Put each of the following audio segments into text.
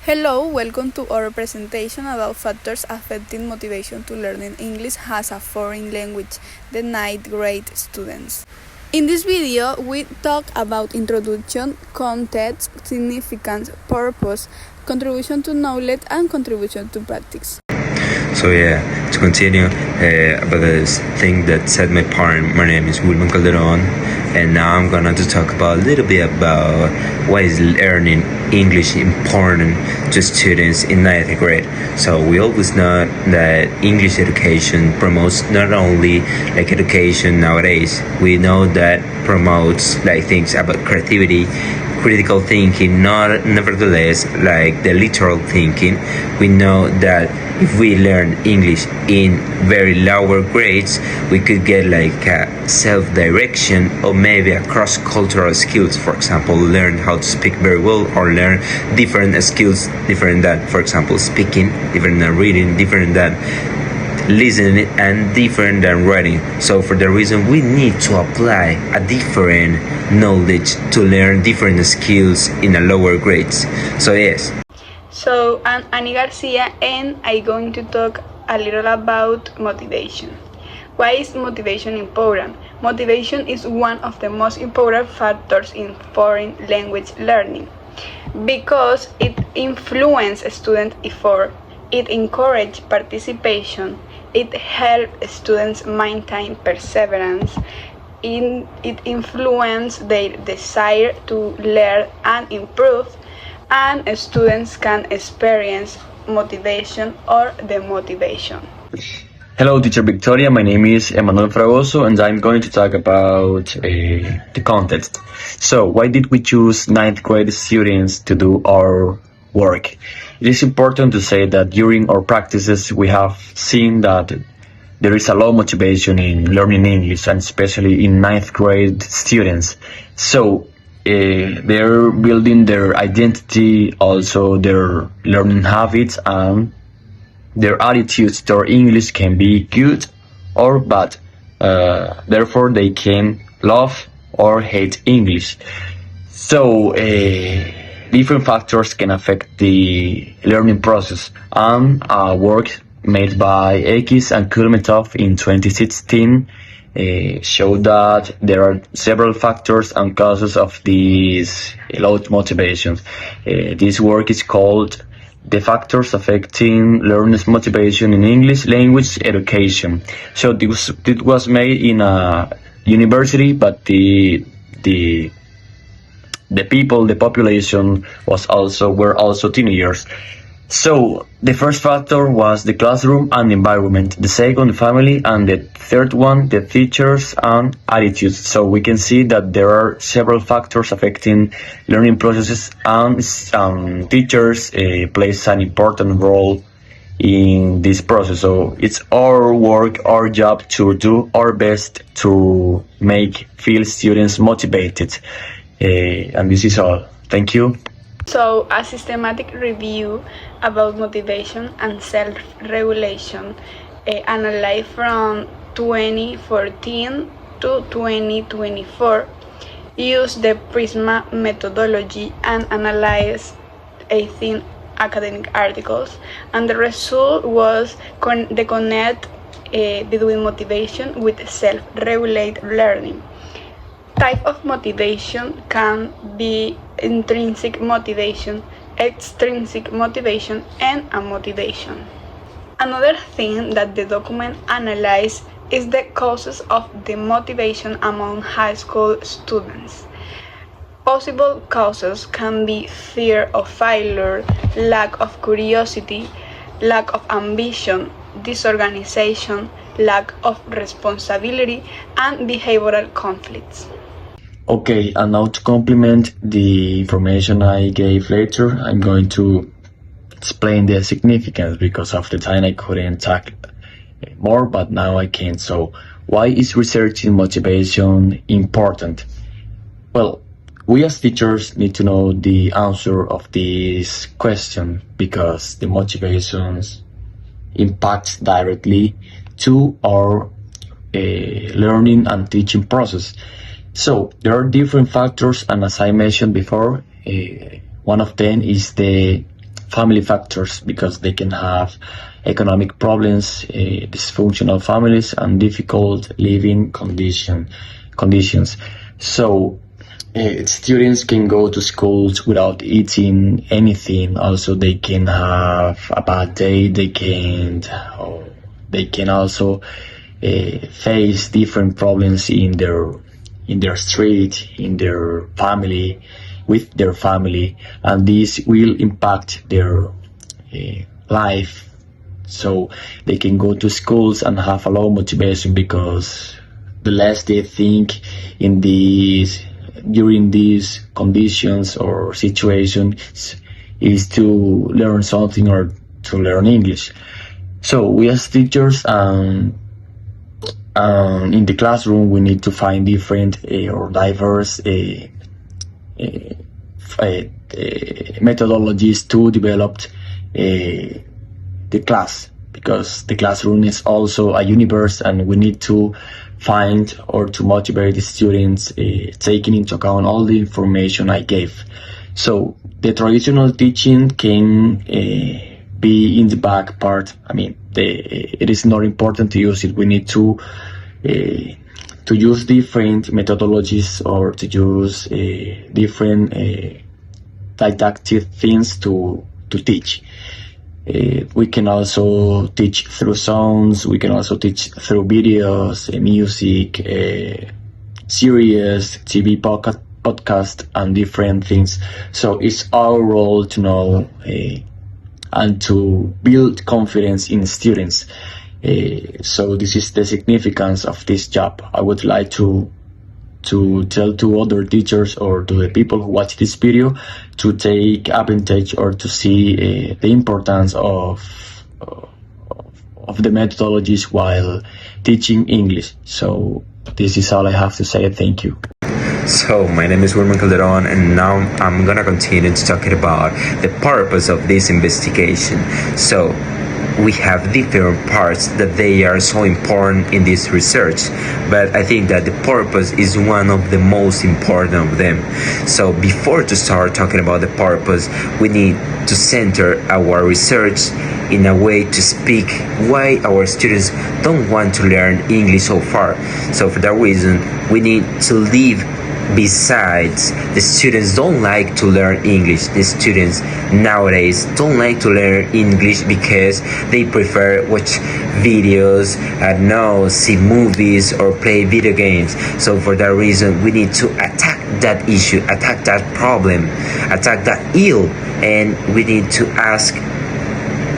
Hello, welcome to our presentation about factors affecting motivation to learning English as a foreign language, the ninth grade students. In this video, we talk about introduction, context, significance, purpose, contribution to knowledge, and contribution to practice. So to continue about this thing that said my parent, my name is Wilman Calderon, and now I'm going to talk about a little bit about why is learning English important to students in 9th grade. So we always know that English education promotes not only education nowadays, we know that promotes things about creativity, critical thinking, nevertheless the literal thinking. We know that if we learn English in very lower grades, we could get a self-direction or maybe a cross-cultural skills. For example, learn how to speak very well, or learn different skills, different than, for example, speaking, different than reading, different than listening, and different than writing. So for the reason we need to apply a different knowledge to learn different skills in a lower grades. So yes. So I'm Annie Garcia, and I'm going to talk a little about motivation. Why is motivation important? Motivation is one of the most important factors in foreign language learning because it influences student effort, it encourages participation, it helps students maintain perseverance, it influences their desire to learn and improve, and students can experience motivation or demotivation. Hello, Teacher Victoria. My name is Emmanuel Fragoso, and I'm going to talk about the context. So, why did we choose 9th grade students to do our work? It is important to say that during our practices, we have seen that there is a low motivation in learning English, and especially in 9th grade students. So, they're building their identity, also their learning habits, and their attitudes toward English can be good or bad. Therefore, they can love or hate English. So, different factors can affect the learning process, and a work made by X and Kulmetov in 2016 showed that there are several factors and causes of these low motivations. This work is called The Factors Affecting Learners' Motivation in English Language Education. So it was made in a university, but the people, the population were also teenagers. So the first factor was the classroom and environment, the second, the family, and the third one, the teachers and attitudes. So we can see that there are several factors affecting learning processes, and teachers plays an important role in this process. So it's our work, our job to do our best to feel students motivated. And this is all. Thank you. So, a systematic review about motivation and self-regulation analyzed from 2014 to 2024 used the Prisma methodology and analyzed 18 academic articles, and the result was the connect between motivation with self-regulated learning. Type of motivation can be intrinsic motivation, extrinsic motivation, and amotivation. Another thing that the document analyzed is the causes of demotivation among high school students. Possible causes can be fear of failure, lack of curiosity, lack of ambition, disorganization, lack of responsibility, and behavioral conflicts. Okay, and now to complement the information I gave later, I'm going to explain the significance. Because of the time I couldn't talk more, but now I can. So, why is researching motivation important? Well, we as teachers need to know the answer of this question, because the motivations impact directly to our learning and teaching process. So there are different factors, and as I mentioned before, one of them is the family factors, because they can have economic problems, dysfunctional families, and difficult living conditions. So students can go to schools without eating anything. Also, they can have a bad day. They can also face different problems in their street, in their family, with their family, and this will impact their life. So they can go to schools and have a low motivation, because the less they think in these during these conditions or situations is to learn something or to learn English. So we as teachers, in the classroom, we need to find different or diverse methodologies to develop the class, because the classroom is also a universe, and we need to find or to motivate the students, taking into account all the information I gave. So the traditional teaching can be in the back part. I mean, it is not important to use it. We need to use different methodologies, or to use different didactic things to teach. We can also teach through sounds. We can also teach through videos, music, series, TV podcast, and different things. So it's our role to know and to build confidence in students. So this is the significance of this job. I would like to tell to other teachers or to the people who watch this video to take advantage or to see the importance of the methodologies while teaching English. So this is all I have to say. Thank you. So, my name is Wilman Calderon, and now I'm gonna continue to talking about the purpose of this investigation. So, we have different parts that they are so important in this research, but I think that the purpose is one of the most important of them. So before to start talking about the purpose, we need to center our research in a way to speak why our students don't want to learn English so far. So for that reason, we need to leave besides the students don't like to learn English. The students nowadays don't like to learn English because they prefer watch videos, I don't know, see movies or play video games. So for that reason, we need to attack that issue, attack that problem, attack that ill, and we need to ask,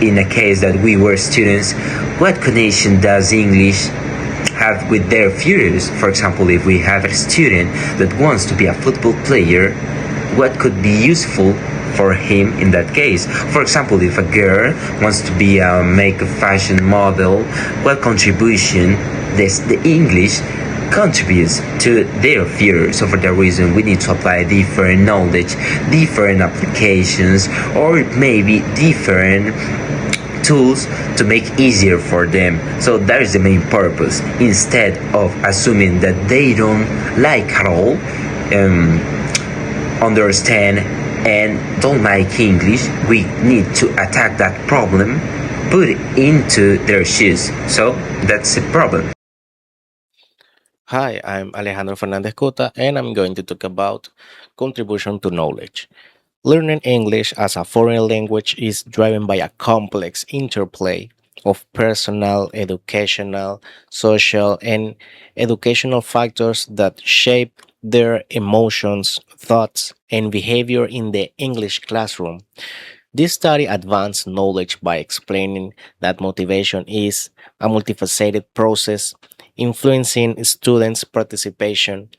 in a case that we were students, what connection does English have with their futures? For example, if we have a student that wants to be a football player, what could be useful for him in that case? For example, if a girl wants to be make a fashion model, what contribution does the English contributes to their future? So for that reason, we need to apply different knowledge, different applications, or maybe different tools to make easier for them. So that is the main purpose. Instead of assuming that they don't like at all, understand and don't like English, we need to attack that problem, put it into their shoes. So that's the problem. Hi, I'm Alejandro Fernandez Cota, and I'm going to talk about contribution to knowledge. Learning English as a foreign language is driven by a complex interplay of personal, educational, social, and educational factors that shape their emotions, thoughts, and behavior in the English classroom. This study advanced knowledge by explaining that motivation is a multifaceted process influencing students' participation,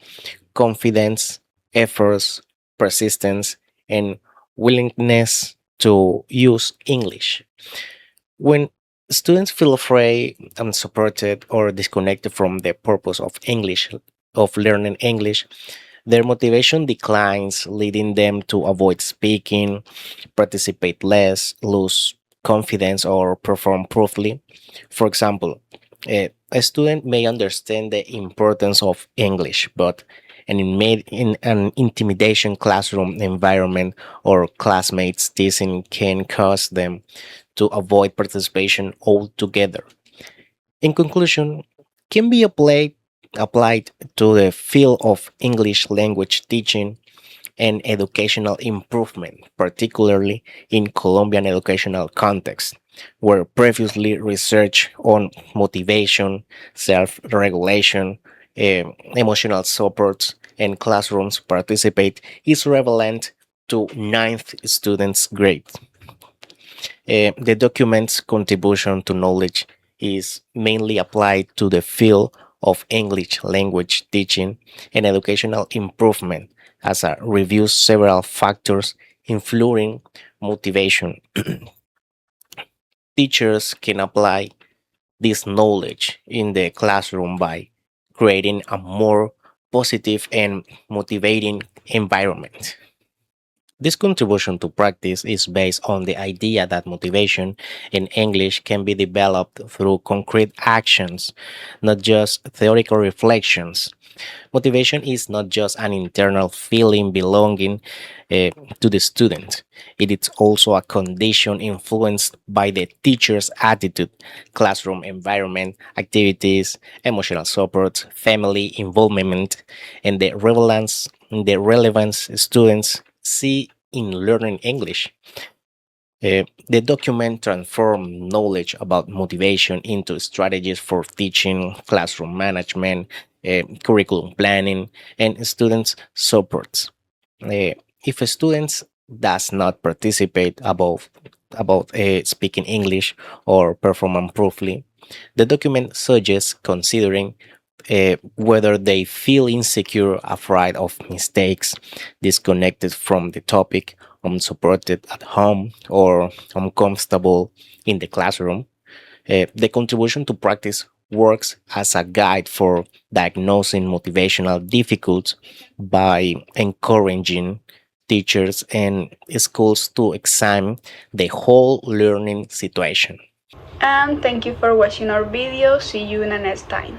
confidence, efforts, persistence, and willingness to use English. When students feel afraid, unsupported, or disconnected from the purpose of learning English, their motivation declines, leading them to avoid speaking, participate less, lose confidence, or perform poorly. For example, a student may understand the importance of English, but in an intimidation classroom environment or classmates teasing can cause them to avoid participation altogether. In conclusion, can be applied to the field of English language teaching and educational improvement, particularly in Colombian educational context, where previously research on motivation, self-regulation, emotional support, and classrooms participate is relevant to ninth students' grade. The document's contribution to knowledge is mainly applied to the field of English language teaching and educational improvement as it reviews several factors influencing motivation. Teachers can apply this knowledge in the classroom by creating a more positive and motivating environment. This contribution to practice is based on the idea that motivation in English can be developed through concrete actions, not just theoretical reflections. Motivation is not just an internal feeling belonging to the student. It is also a condition influenced by the teacher's attitude, classroom environment, activities, emotional support, family involvement, and the relevance students see in learning English. The document transformed knowledge about motivation into strategies for teaching, classroom management, curriculum planning, and students' support. If a student does not participate about speaking English or performing properly, the document suggests considering whether they feel insecure, afraid of mistakes, disconnected from the topic, unsupported at home, or uncomfortable in the classroom. The contribution to practice works as a guide for diagnosing motivational difficulties by encouraging teachers and schools to examine the whole learning situation. And thank you for watching our video. See you in the next time.